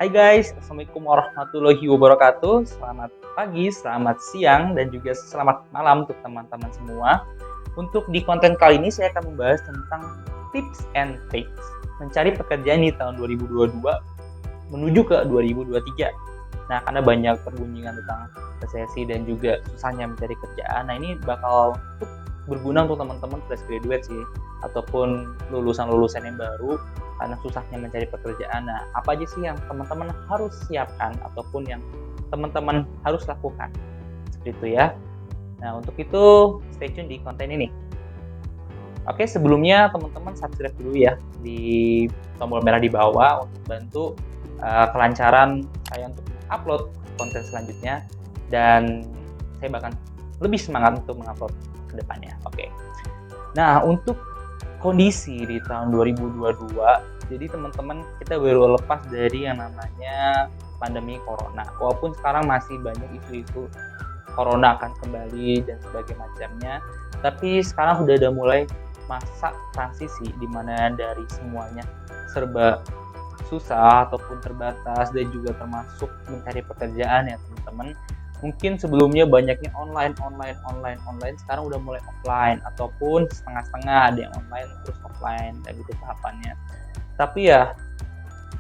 Hai guys, Assalamualaikum warahmatullahi wabarakatuh. Selamat pagi, selamat siang, dan juga selamat malam untuk teman-teman semua. Untuk di konten kali ini saya akan membahas tentang tips and tricks mencari pekerjaan di tahun 2022 menuju ke 2023. Nah, karena banyak perbincangan tentang resesi dan juga susahnya mencari kerjaan. Nah, ini bakal berguna untuk teman-teman fresh graduate sih, ataupun lulusan-lulusan yang baru karena susahnya mencari pekerjaan. Nah, apa aja sih yang teman-teman harus siapkan ataupun yang teman-teman harus lakukan? Seperti itu ya. Nah, untuk itu stay tune di konten ini. Oke, sebelumnya teman-teman subscribe dulu ya di tombol merah di bawah untuk bantu kelancaran saya untuk upload konten selanjutnya, dan saya bahkan lebih semangat untuk mengupload ke depannya. Oke. Nah, untuk kondisi di tahun 2022, jadi teman-teman kita baru lepas dari yang namanya pandemi corona. Walaupun sekarang masih banyak isu-isu corona akan kembali dan sebagainya macamnya, tapi sekarang sudah ada mulai masa transisi di mana dari semuanya serba susah ataupun terbatas dan juga termasuk mencari pekerjaan ya teman-teman. Mungkin sebelumnya banyaknya online, sekarang udah mulai offline ataupun setengah-setengah, ada yang online terus offline kayak gitu tahapannya. Tapi ya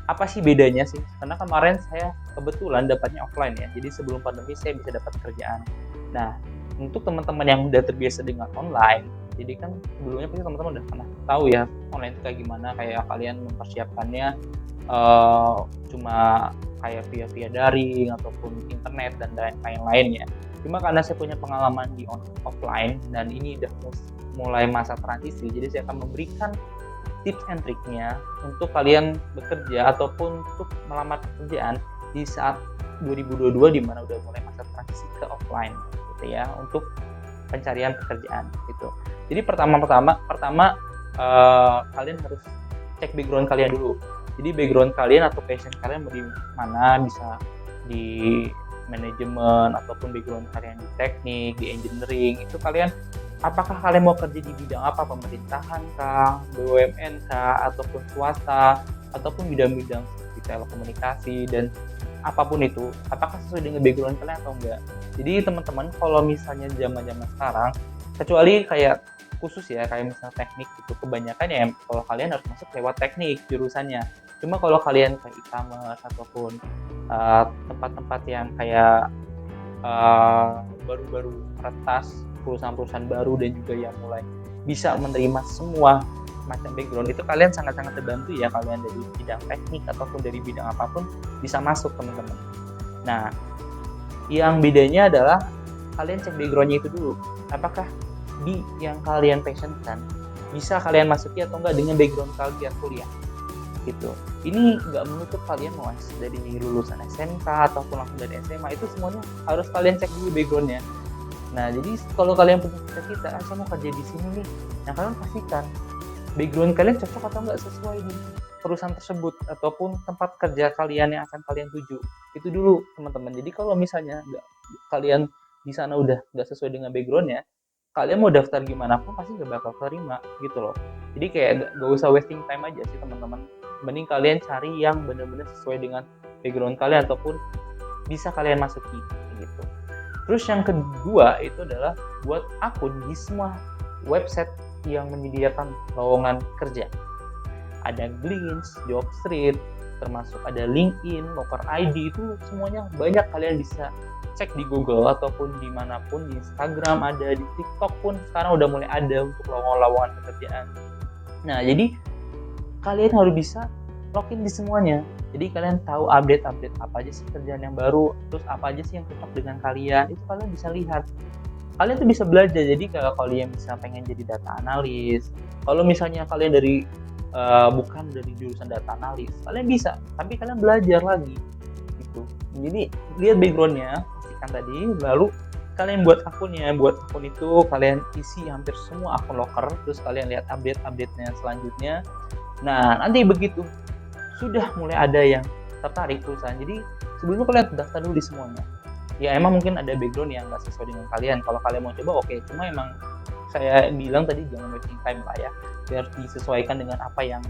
apa sih bedanya sih? Karena kemarin saya kebetulan dapatnya offline ya, jadi sebelum pandemi saya bisa dapat kerjaan. Nah, untuk teman-teman yang udah terbiasa dengan online, jadi kan sebelumnya pasti teman-teman udah pernah tahu ya online itu kayak gimana, kayak kalian mempersiapkannya cuma kayak via daring ataupun internet dan lain-lainnya. Cuma karena saya punya pengalaman di offline dan ini udah mulai masa transisi, jadi saya akan memberikan tips and triknya untuk kalian bekerja ataupun untuk melamar pekerjaan di saat 2022 di mana udah mulai masa transisi ke offline gitu ya, untuk pencarian pekerjaan gitu. Jadi pertama kalian harus cek background kalian dulu. Jadi background kalian atau passion kalian di mana, bisa di manajemen ataupun background kalian di teknik, di engineering, itu kalian apakah kalian mau kerja di bidang apa, pemerintahan kah, BUMN kah, ataupun swasta, ataupun bidang-bidang seperti telekomunikasi dan apapun itu, apakah sesuai dengan background kalian atau enggak. Jadi teman-teman, kalau misalnya zaman-zaman sekarang, kecuali kayak khusus ya, kayak misalnya teknik itu kebanyakan ya kalau kalian harus masuk lewat teknik jurusannya. Cuma kalau kalian kayak e-commerce ataupun tempat-tempat yang kayak baru-baru retas, perusahaan-perusahaan baru dan juga yang mulai bisa menerima semua macam background, itu kalian sangat-sangat terbantu ya, kalian dari bidang teknik ataupun dari bidang apapun bisa masuk teman-teman. Nah, yang bedanya adalah kalian cek backgroundnya itu dulu, apakah di yang kalian passionkan bisa kalian masuki atau enggak dengan background kalian kuliah gitu. Ini nggak menutup kalian mau dari lulusan SMK ataupun langsung dari SMA, itu semuanya harus kalian cek dulu backgroundnya. Nah, jadi kalau kalian punya cita-cita, saya mau kerja di sini nih, nah kalian pastikan background kalian cocok atau enggak sesuai di perusahaan tersebut ataupun tempat kerja kalian yang akan kalian tuju. Itu dulu teman-teman. Jadi kalau misalnya kalian di sana udah nggak sesuai dengan backgroundnya, kalian mau daftar gimana pun pasti gak bakal terima gitu loh. Jadi kayak gak usah wasting time aja sih teman-teman. Mending kalian cari yang benar-benar sesuai dengan background kalian ataupun bisa kalian masuki gitu. Terus yang kedua itu adalah buat akun di semua website yang menyediakan lowongan kerja. Ada Glints, Jobstreet, termasuk ada LinkedIn, Loker ID, itu semuanya banyak kalian bisa cek di Google ataupun dimanapun, di Instagram ada, di TikTok pun sekarang udah mulai ada untuk lowongan pekerjaan. Nah, jadi kalian harus bisa login di semuanya. Jadi kalian tahu update apa aja sih kerjaan yang baru, terus apa aja sih yang cocok dengan kalian, itu kalian bisa lihat. Kalian tuh bisa belajar. Jadi kalau kalian bisa pengen jadi data analis, kalau misalnya kalian dari bukan dari jurusan data analis, kalian bisa, tapi kalian belajar lagi gitu. Jadi lihat backgroundnya tadi, lalu kalian buat akunnya. Buat akun itu kalian isi hampir semua akun Loker, terus kalian lihat update-nya selanjutnya. Nah, nanti begitu sudah mulai ada yang tertarik perusahaan, jadi sebelumnya kalian daftar dulu di semuanya. Ya emang mungkin ada background yang nggak sesuai dengan kalian, kalau kalian mau coba oke. Cuma emang saya bilang tadi jangan wasting time lah ya, biar disesuaikan dengan apa yang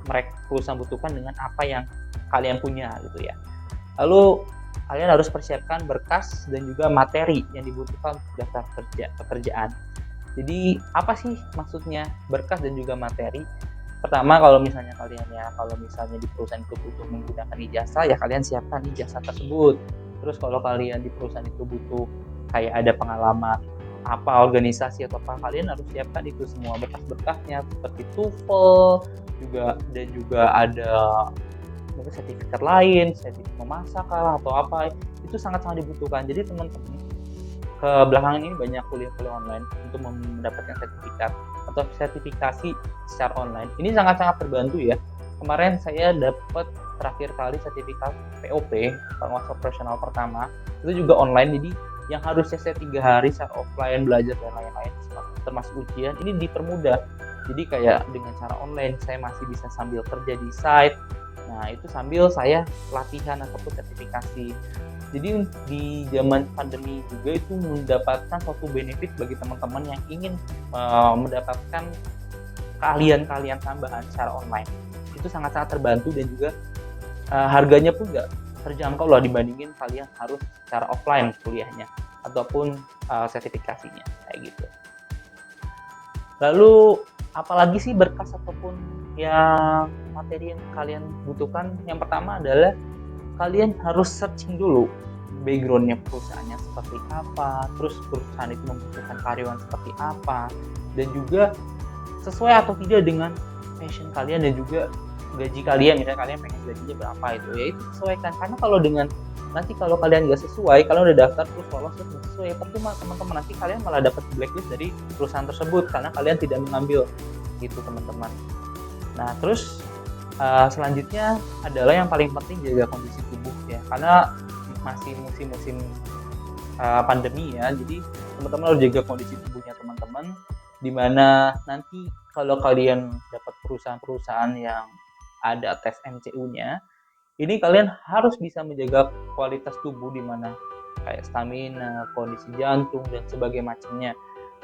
mereka perusahaan butuhkan dengan apa yang kalian punya gitu ya. Lalu kalian harus persiapkan berkas dan juga materi yang dibutuhkan untuk daftar pekerjaan. Jadi apa sih maksudnya berkas dan juga materi? Pertama, kalau misalnya di perusahaan itu butuh menggunakan ijazah, ya kalian siapkan ijazah tersebut. Terus kalau kalian di perusahaan itu butuh kayak ada pengalaman apa organisasi atau apa, kalian harus siapkan itu semua berkas-berkasnya seperti TOEFL dan juga ada mungkin sertifikat lain, sertifikat memasak atau apa, itu sangat-sangat dibutuhkan. Jadi teman-teman, belakangan ini banyak kuliah-kuliah online untuk mendapatkan sertifikat atau sertifikasi secara online. Ini sangat-sangat terbantu ya. Kemarin saya dapat terakhir kali sertifikat POP, penguasa operasional pertama, itu juga online. Jadi yang harusnya saya 3 hari secara offline belajar dan lain-lain termasuk ujian, ini dipermudah. Jadi kayak dengan cara online saya masih bisa sambil kerja di site. Nah, itu sambil saya latihan ataupun sertifikasi. Jadi di zaman pandemi juga itu mendapatkan suatu benefit bagi teman-teman yang ingin mendapatkan keahlian-keahlian tambahan secara online. Itu sangat-sangat terbantu dan juga harganya pun nggak terjangkau lah dibandingin kalian harus secara offline kuliahnya ataupun sertifikasinya kayak gitu. Lalu apalagi sih berkas ataupun yang materi yang kalian butuhkan? Yang pertama adalah kalian harus searching dulu backgroundnya perusahaannya seperti apa, terus perusahaan itu membutuhkan karyawan seperti apa, dan juga sesuai atau tidak dengan passion kalian dan juga gaji kalian. Misalnya kalian pengen gajinya berapa, itu ya itu sesuaikan. Karena kalau kalian nggak sesuai, kalian udah daftar terus lolos terus nggak sesuai, percuma teman-teman, nanti kalian malah dapat blacklist dari perusahaan tersebut karena kalian tidak mengambil gitu teman-teman. Nah terus selanjutnya adalah yang paling penting, jaga kondisi tubuh ya, karena masih musim pandemi ya. Jadi teman-teman harus jaga kondisi tubuhnya teman-teman, dimana nanti kalau kalian dapat perusahaan-perusahaan yang ada tes MCU-nya, ini kalian harus bisa menjaga kualitas tubuh, dimana kayak stamina, kondisi jantung dan sebagainya macamnya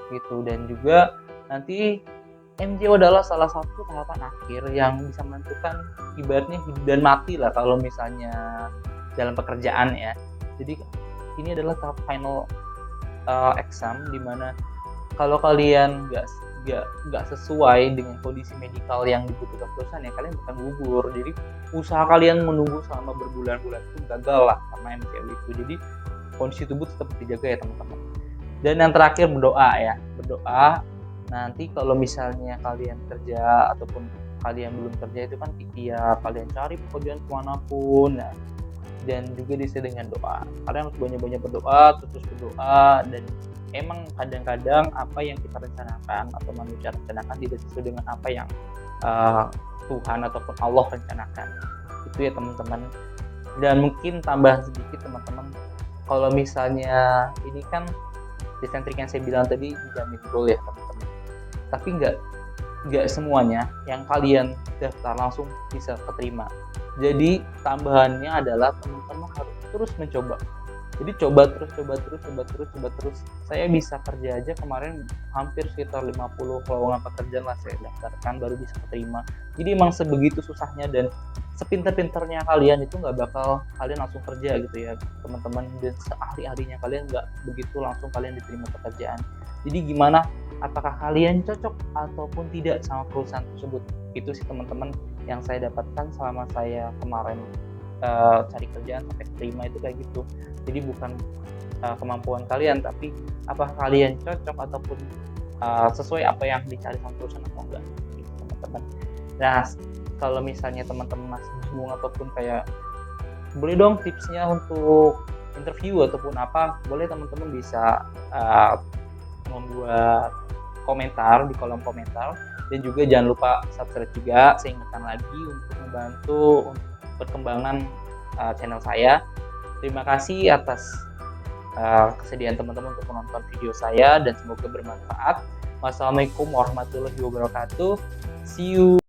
gitu. Dan juga nanti MCO adalah salah satu tahapan akhir yang bisa menentukan ibaratnya hidup dan mati lah kalau misalnya dalam pekerjaan ya. Jadi ini adalah tahap final exam, dimana kalau kalian nggak sesuai dengan kondisi medikal yang dibutuhkan perusahaan ya kalian bukan gugur. Jadi usaha kalian menunggu selama berbulan-bulan itu gagal lah karena MCO itu. Jadi kondisi tubuh tetap dijaga ya teman-teman. Dan yang terakhir berdoa ya, berdoa. Nanti kalau misalnya kalian kerja ataupun kalian belum kerja itu kan ya kalian cari pekerjaan kemanapun, nah, dan juga disertai dengan doa. Kalian harus banyak-banyak berdoa, terus berdoa. Dan emang kadang-kadang apa yang kita rencanakan atau manusia rencanakan tidak sesuai dengan apa yang Tuhan ataupun Allah rencanakan. Itu ya teman-teman. Dan mungkin tambahan sedikit teman-teman, kalau misalnya ini kan desentrik yang saya bilang tadi dijamin goal ya teman-teman, tapi nggak semuanya yang kalian daftar langsung bisa keterima. Jadi tambahannya adalah teman-teman harus terus mencoba. Jadi coba terus. Saya bisa kerja aja kemarin hampir sekitar 50 lowongan pekerjaan lah saya daftarkan baru bisa keterima. Jadi emang sebegitu susahnya, dan sepinter-pinternya kalian itu nggak bakal kalian langsung kerja gitu ya teman-teman, dan seahli-ahlinya kalian nggak begitu langsung kalian diterima pekerjaan. Jadi gimana, apakah kalian cocok ataupun tidak sama perusahaan tersebut? Itu sih teman-teman yang saya dapatkan selama saya kemarin cari kerjaan sampai terima itu kayak gitu. Jadi bukan kemampuan kalian, tapi apakah kalian cocok ataupun sesuai apa yang dicari sama perusahaan atau enggak gitu, teman-teman. Nah kalau misalnya teman-teman masih bingung ataupun kayak boleh dong tipsnya untuk interview ataupun apa, boleh teman-teman bisa membuat komentar di kolom komentar. Dan juga jangan lupa subscribe juga, saya ingatkan lagi, untuk membantu perkembangan channel saya. Terima kasih atas kesediaan teman-teman untuk menonton video saya dan semoga bermanfaat. Wassalamualaikum warahmatullahi wabarakatuh. See you.